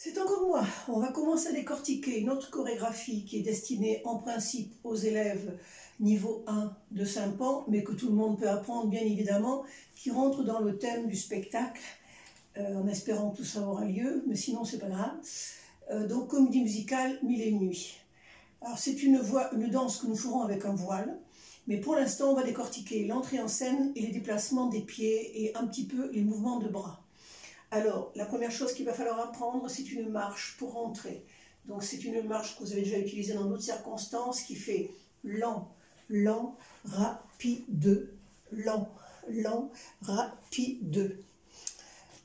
C'est encore moi. On va commencer à décortiquer une autre chorégraphie qui est destinée en principe aux élèves niveau 1 de Saint-Pan, mais que tout le monde peut apprendre bien évidemment, qui rentre dans le thème du spectacle, en espérant que tout ça aura lieu, mais sinon c'est pas grave. Donc comédie musicale Mille et une nuits. Alors c'est une danse que nous ferons avec un voile, mais pour l'instant on va décortiquer l'entrée en scène et les déplacements des pieds et un petit peu les mouvements de bras. Alors, la première chose qu'il va falloir apprendre, c'est une marche pour rentrer. Donc, c'est une marche que vous avez déjà utilisée dans d'autres circonstances qui fait lent, lent, rapide, lent, lent, rapide.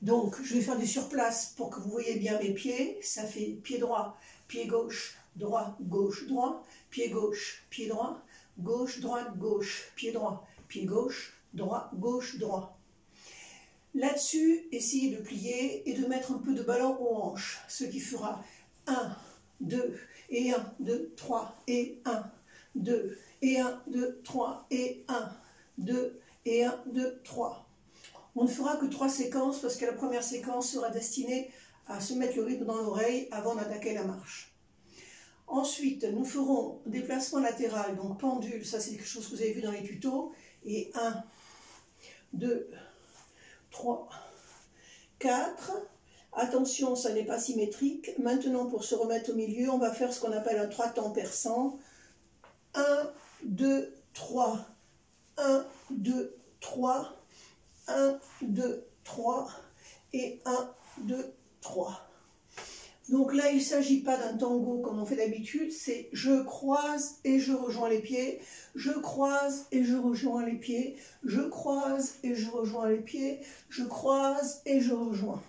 Donc, je vais faire des surplaces pour que vous voyez bien mes pieds. Ça fait pied droit, pied gauche, droit, gauche, droit, pied gauche, pied droit, gauche, droite, gauche, pied droit, pied gauche, droit, gauche, droit. Là-dessus, essayez de plier et de mettre un peu de ballon aux hanches, ce qui fera 1, 2, et 1, 2, 3, et 1, 2, et 1, 2, 3, et 1, 2, et 1, 2, 3. On ne fera que 3 séquences parce que la première séquence sera destinée à se mettre le rythme dans l'oreille avant d'attaquer la marche. Ensuite, nous ferons déplacement latéral, donc pendule, ça c'est quelque chose que vous avez vu dans les tutos, et 1, 2, 3, 4, attention, ça n'est pas symétrique. Maintenant, pour se remettre au milieu, on va faire ce qu'on appelle un 3 temps perçant. 1, 2, 3, 1, 2, 3, 1, 2, 3, et 1, 2, 3. Donc là, il ne s'agit pas d'un tango comme on fait d'habitude, c'est je croise et je rejoins les pieds, je croise et je rejoins les pieds, je croise et je rejoins les pieds, je croise et je rejoins.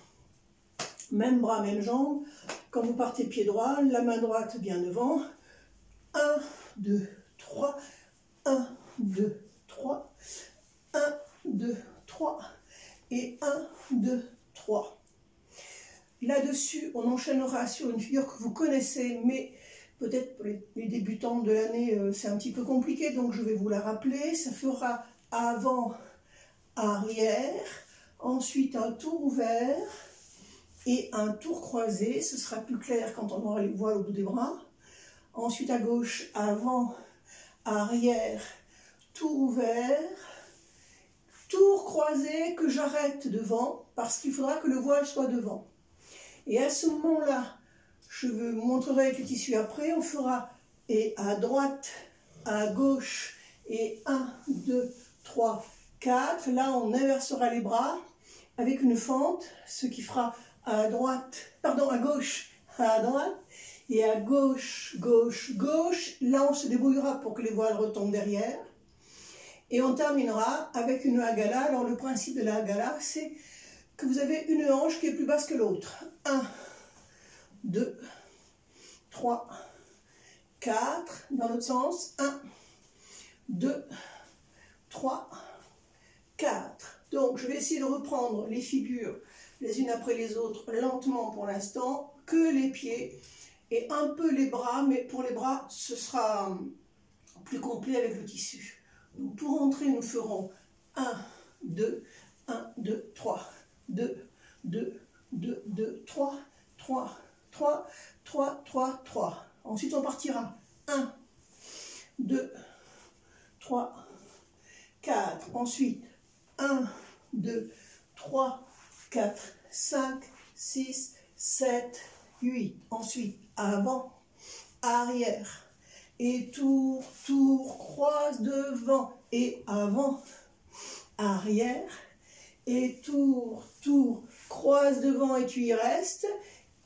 Même bras, même jambe. Quand vous partez pied droit, la main droite bien devant. 1, 2, 3, 1, 2, 3, 1, 2, 3, et 1, 2, 3. Là-dessus, on enchaînera sur une figure que vous connaissez, mais peut-être pour les débutants de l'année, c'est un petit peu compliqué, donc je vais vous la rappeler. Ça fera avant, arrière, ensuite un tour ouvert et un tour croisé. Ce sera plus clair quand on aura les voiles au bout des bras. Ensuite à gauche, avant, arrière, tour ouvert, tour croisé que j'arrête devant parce qu'il faudra que le voile soit devant. Et à ce moment-là, je vous montrerai avec le tissu après, on fera et à droite, à gauche, et 1, 2, 3, 4. Là, on inversera les bras avec une fente, ce qui fera à droite, pardon, à gauche, à droite, et à gauche, gauche, gauche. Là, on se débrouillera pour que les voiles retombent derrière. Et on terminera avec une hagala. Alors, le principe de la hagala, c'est que vous avez une hanche qui est plus basse que l'autre. 1, 2, 3, 4, dans l'autre sens. 1, 2, 3, 4. Donc, je vais essayer de reprendre les figures les unes après les autres, lentement pour l'instant, que les pieds et un peu les bras, mais pour les bras, ce sera plus complet avec le tissu. Donc, pour entrer, nous ferons 1, 2, 1, 2, 3. 2, 2, 2, 2, 3, 3, 3, 3, 3, 3. Ensuite, on partira. 1, 2, 3, 4. Ensuite, 1, 2, 3, 4, 5, 6, 7, 8. Ensuite, avant, arrière. Et tour, tour, croise devant. Et avant, arrière. Et tour, tour, croise devant et tu y restes.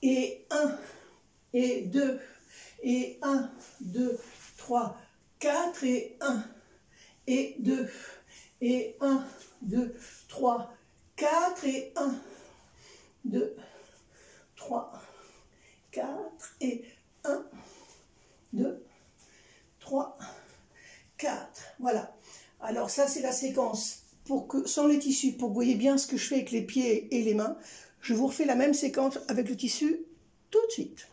Et 1, et 2, et 1, 2, 3, 4, et 1, et 2, et 1, 2, 3, 4, et 1, 2, 3, 4, et 1, 2, 3, 4. Voilà. Alors ça, c'est la séquence. Sans les tissus, pour que vous voyez bien ce que je fais avec les pieds et les mains, je vous refais la même séquence avec le tissu tout de suite.